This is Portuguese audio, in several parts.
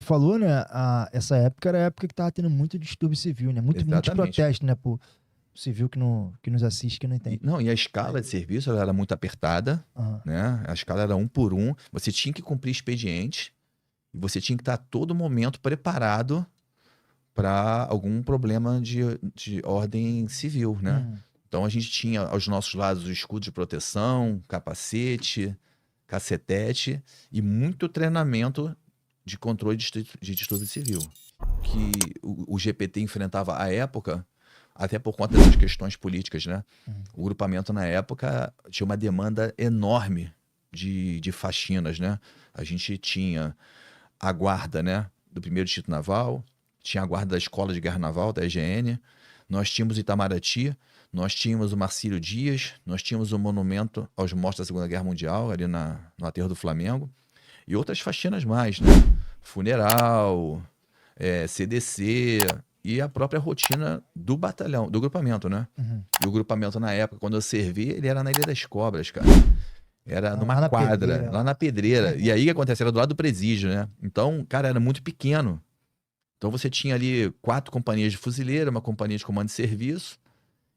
falou, né? Essa época era a época que tava tendo muito distúrbio civil, né? Muitos Exatamente. protestos, né? Por civil que nos assiste, que não entende. Não, e a escala de serviço ela era muito apertada, Aham. né? A escala era um por um. Você tinha que cumprir expediente e você tinha que estar a todo momento preparado para algum problema de ordem civil, né? Uhum. Então a gente tinha aos nossos lados o escudo de proteção, capacete, cacetete e muito treinamento de controle de distúrbio civil. Que o GPT enfrentava à época, até por conta das questões políticas, né? Uhum. O grupamento na época tinha uma demanda enorme de faxinas, né? A gente tinha a guarda, né, do 1º Distrito Naval, tinha a guarda da Escola de Guerra Naval, da EGN, nós tínhamos Itamaraty, nós tínhamos o Marcílio Dias, nós tínhamos o monumento aos mortos da Segunda Guerra Mundial, ali no Aterro do Flamengo, e outras faxinas mais, né? Funeral, CDC e a própria rotina do batalhão, do grupamento, né? Uhum. E o grupamento na época, quando eu servi, ele era na Ilha das Cobras, cara. Era Lá numa na quadra, Pedreira, lá lá. na Pedreira. E aí o que acontece? Era do lado do presídio, né? Então, cara, era muito pequeno. Então você tinha ali 4 companhias de fuzileiro, uma companhia de comando de serviço.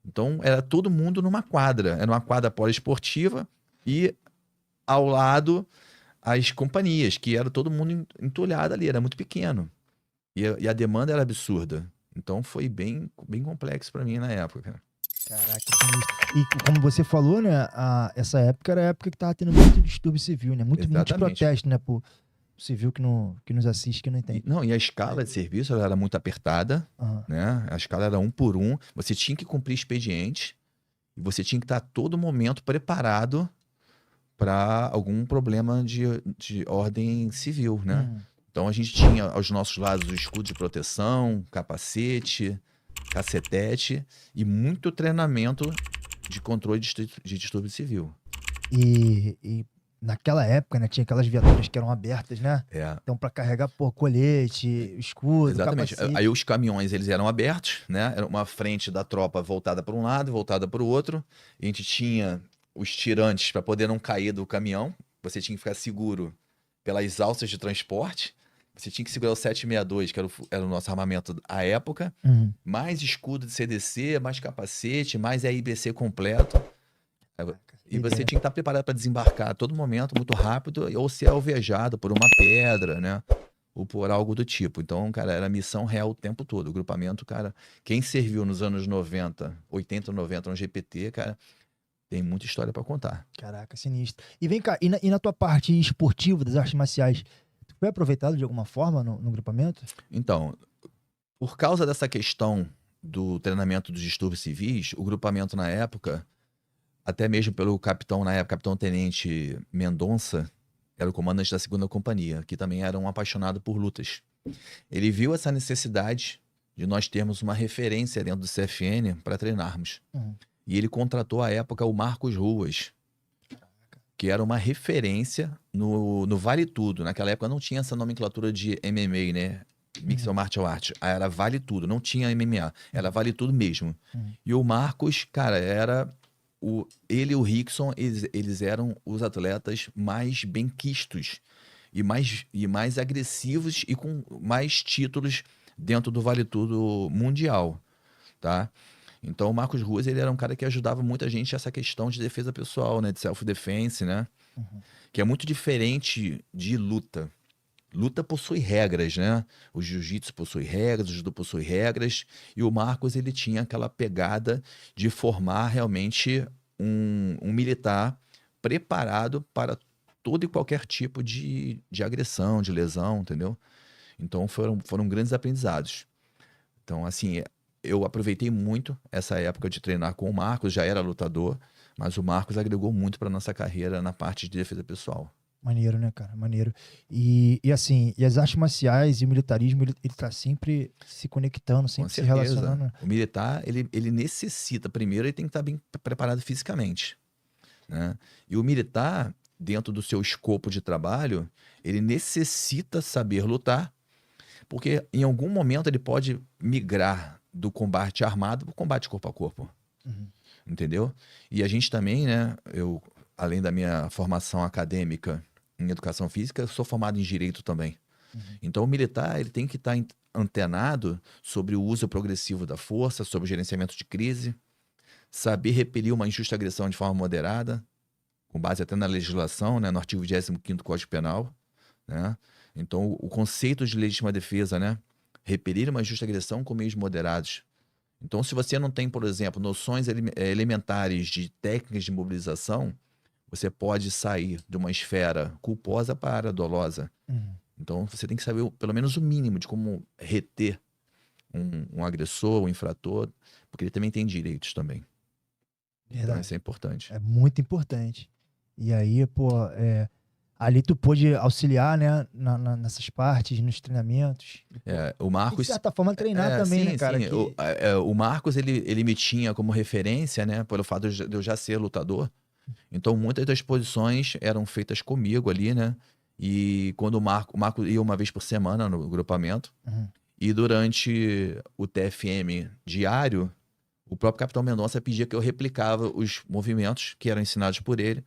Então era todo mundo numa quadra. Era uma quadra poliesportiva e ao lado as companhias, que era todo mundo entulhado ali, era muito pequeno. E a demanda era absurda. Então foi bem, bem complexo para mim na época, cara. Caraca, sinistro. E como você falou, né? Essa época era a época que tava tendo muito distúrbio civil, né? Muitos Exatamente. protestos, né? Por civil que nos assiste, que não entende. Não, e a escala de serviço ela era muito apertada, Aham. né? A escala era um por um. Você tinha que cumprir expediente e você tinha que estar a todo momento preparado para algum problema de ordem civil, né? Uhum. Então a gente tinha aos nossos lados o escudo de proteção, capacete, cacetete e muito treinamento de controle de distúrbio civil. E naquela época, né? Tinha aquelas viaturas que eram abertas, né? É, Então, pra carregar, pô, colete, escudo, exatamente. capacete. Aí os caminhões eles eram abertos, né? Era uma frente da tropa voltada para um lado, voltada para o outro. E a gente tinha os tirantes para poder não cair do caminhão. Você tinha que ficar seguro pelas alças de transporte. Você tinha que segurar o 762, que era o nosso armamento à época. Uhum. Mais escudo de CDC, mais capacete, mais IBC completo. E você Ideia. tinha que estar preparado para desembarcar a todo momento, muito rápido, ou ser alvejado por uma pedra, né? Ou por algo do tipo. Então, cara, era missão real o tempo todo. O grupamento, cara, quem serviu nos anos 90, 80, 90 no GPT, cara, tem muita história para contar. Caraca, sinistro. E vem cá, e na tua parte esportiva das artes marciais, tu foi aproveitado de alguma forma no grupamento? Então, por causa dessa questão do treinamento dos distúrbios civis, o grupamento na época, até mesmo pelo capitão, na época, capitão-tenente Mendonça, era o comandante da 2ª companhia, que também era um apaixonado por lutas. Ele viu essa necessidade de nós termos uma referência dentro do CFN para treinarmos. Uhum. E ele contratou à época o Marcos Ruas, que era uma referência no Vale Tudo. Naquela época não tinha essa nomenclatura de MMA, né? Mixed Martial Arts. Era Vale Tudo, não tinha MMA. Era Vale Tudo mesmo. Uhum. E o Marcos, cara, ele e o Rickson, eles eram os atletas mais benquistos e mais agressivos e com mais títulos dentro do Vale Tudo mundial, tá? Então o Marcos Ruas, ele era um cara que ajudava muita gente essa questão de defesa pessoal, né? De self-defense, né? Uhum. Que é muito diferente de luta. Luta possui regras, né? O jiu-jitsu possui regras, o judô possui regras, e o Marcos ele tinha aquela pegada de formar realmente um militar preparado para todo e qualquer tipo de agressão, de lesão, entendeu? Então foram grandes aprendizados. Então, assim, eu aproveitei muito essa época de treinar com o Marcos, já era lutador, mas o Marcos agregou muito para nossa carreira na parte de defesa pessoal. Maneiro, né, cara? Maneiro. E assim, e as artes marciais e o militarismo, ele tá sempre se conectando, Com sempre se certeza. relacionando. O militar, ele necessita, primeiro, ele tem que estar bem preparado fisicamente, né? E o militar, dentro do seu escopo de trabalho, ele necessita saber lutar, porque em algum momento ele pode migrar do combate armado para o combate corpo a corpo, Uhum. entendeu? E a gente também, né, além da minha formação acadêmica em educação física, eu sou formado em direito também. Então, o militar ele tem que estar antenado sobre o uso progressivo da força, sobre o gerenciamento de crise, saber repelir uma injusta agressão de forma moderada, com base até na legislação, né, no artigo 25º do Código Penal, né? Então, o conceito de legítima defesa, né, repelir uma injusta agressão com meios moderados. Então, se você não tem, por exemplo, noções elementares de técnicas de mobilização, você pode sair de uma esfera culposa para a dolosa. Então, você tem que saber pelo menos o mínimo de como reter um agressor, um infrator, porque ele também tem direitos também. Então, isso é importante. É muito importante. E aí, pô, ali tu pôde auxiliar, né, nessas partes, nos treinamentos. O Marcos... E de certa forma, treinar também, sim, né, cara? Sim. O Marcos, ele me tinha como referência, né, pelo fato de eu já ser lutador. Então, muitas das posições eram feitas comigo ali, né? E quando o Marco ia uma vez por semana no grupamento, e durante o TFM diário, o próprio Capitão Mendonça pedia que eu replicava os movimentos que eram ensinados por ele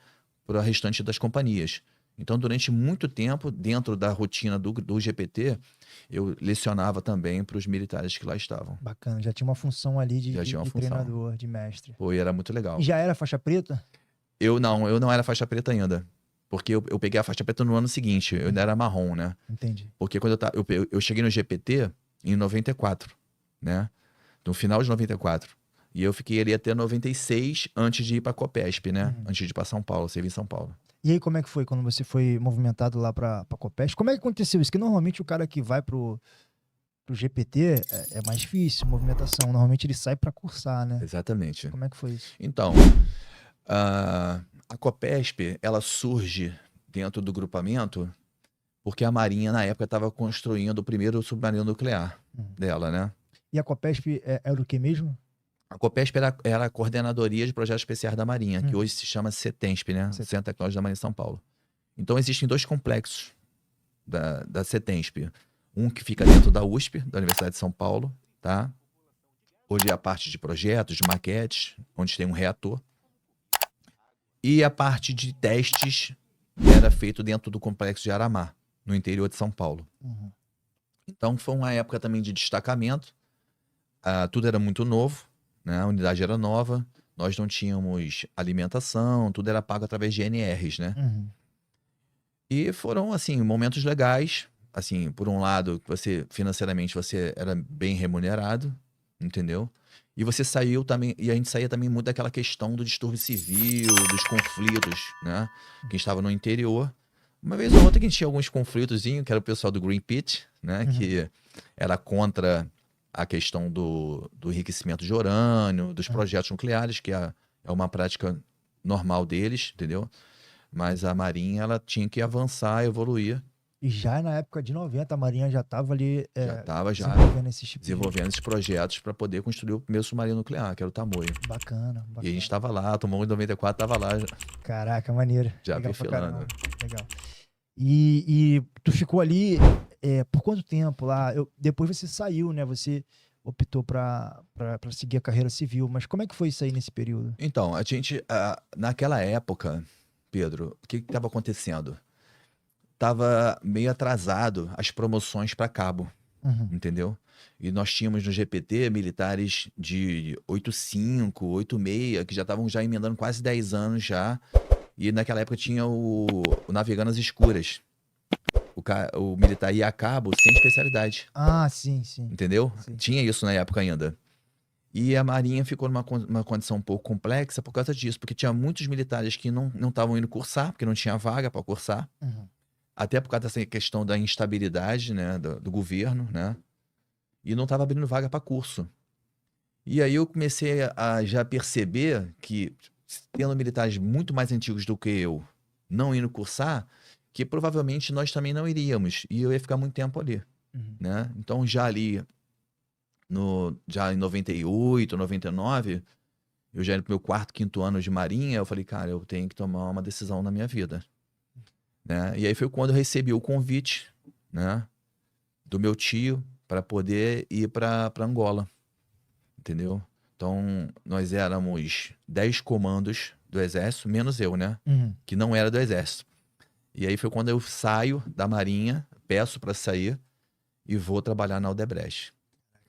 para o restante das companhias. Então, durante muito tempo, dentro da rotina do GPT, eu lecionava também para os militares que lá estavam. Bacana, já tinha uma função ali de treinador, de mestre. Pô, e era muito legal. E já era faixa preta? Eu não era faixa preta ainda. Porque eu peguei a faixa preta no ano seguinte, eu ainda era marrom, né? Entendi. Porque quando eu cheguei no GPT em 94, né? No final de 94. E eu fiquei ali até 96 antes de ir pra Copesp, né? Antes de ir pra São Paulo, servir em São Paulo. E aí, como é que foi quando você foi movimentado lá pra Copesp? Como é que aconteceu isso? Que normalmente o cara que vai pro GPT é mais difícil, movimentação. Normalmente ele sai pra cursar, né? Exatamente. Como é que foi isso? Então, a Copesp, ela surge dentro do grupamento porque a Marinha, na época, estava construindo o primeiro submarino nuclear dela, né? E a Copesp era o que mesmo? A Copesp era a Coordenadoria de Projetos Especiais da Marinha, que hoje se chama CETENSP, né? Centro de Tecnologia da Marinha de São Paulo. Então, existem dois complexos da CETENSP. Um que fica dentro da USP, da Universidade de São Paulo, tá? Hoje é a parte de projetos, de maquetes, onde tem um reator. E a parte de testes era feito dentro do complexo de Aramar, no interior de São Paulo. Então, foi uma época também de destacamento. Tudo era muito novo, né? A unidade era nova, nós não tínhamos alimentação, tudo era pago através de NRs, né? E foram, assim, momentos legais. Assim, por um lado, financeiramente você era bem remunerado, entendeu? E você saiu também, e a gente saía também muito daquela questão do distúrbio civil, dos conflitos, né? Que estava no interior. Uma vez ou outra que a gente tinha alguns conflitozinhos, que era o pessoal do Green Pit, né? Que era contra a questão do enriquecimento de urânio, dos projetos nucleares, que é uma prática normal deles, entendeu? Mas a Marinha, ela tinha que avançar, evoluir. E já na época de 90, a Marinha já estava ali desenvolvendo esses projetos para poder construir o primeiro submarino nuclear, que era o Tamoio. Bacana. E a gente estava lá, tomou em 94, estava lá. Caraca, maneiro. Já perfilando. Legal. E tu ficou ali por quanto tempo lá? Depois você saiu, né? Você optou para seguir a carreira civil. Mas como é que foi isso aí nesse período? Então, a gente, naquela época, Pedro, o que estava acontecendo? Tava meio atrasado as promoções para cabo, entendeu? E nós tínhamos no GPT militares de 85, 86, que já estavam já emendando quase 10 anos já. E naquela época tinha o Navegando às Escuras. O militar ia a cabo sem especialidade. Ah, sim. Entendeu? Sim. Tinha isso na época ainda. E a Marinha ficou numa condição um pouco complexa por causa disso, porque tinha muitos militares que não estavam indo cursar, porque não tinha vaga para cursar. Até por causa dessa questão da instabilidade, né, do governo, né? E não estava abrindo vaga para curso. E aí eu comecei a já perceber que, tendo militares muito mais antigos do que eu, não indo cursar, que provavelmente nós também não iríamos. E eu ia ficar muito tempo ali, né? Então já ali, já em 98, 99, eu já era no meu quarto, quinto ano de Marinha, eu falei, cara, eu tenho que tomar uma decisão na minha vida. Né? E aí foi quando eu recebi o convite, né, do meu tio para poder ir para Angola, entendeu? Então, nós éramos 10 comandos do Exército, menos eu, né, que não era do Exército. E aí foi quando eu saio da Marinha peço para sair e vou trabalhar na Odebrecht.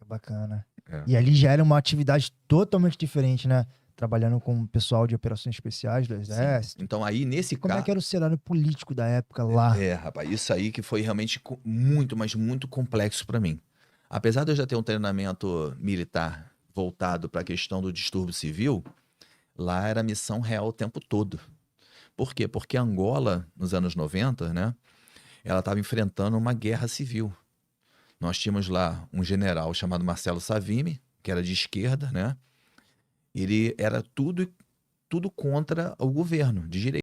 Bacana. É. E ali já era uma atividade totalmente diferente, né? Trabalhando com o pessoal de operações especiais do Exército. Então aí, nesse Como é caso... que era o cenário político da época lá? Rapaz, isso aí que foi realmente muito, mas muito complexo para mim. Apesar de eu já ter um treinamento militar voltado para a questão do distúrbio civil, lá era missão real o tempo todo. Por quê? Porque Angola, nos anos 90, né, ela estava enfrentando uma guerra civil. Nós tínhamos lá um general chamado Marcelo Savimbi, que era de esquerda, né? Ele era tudo contra o governo, de direita.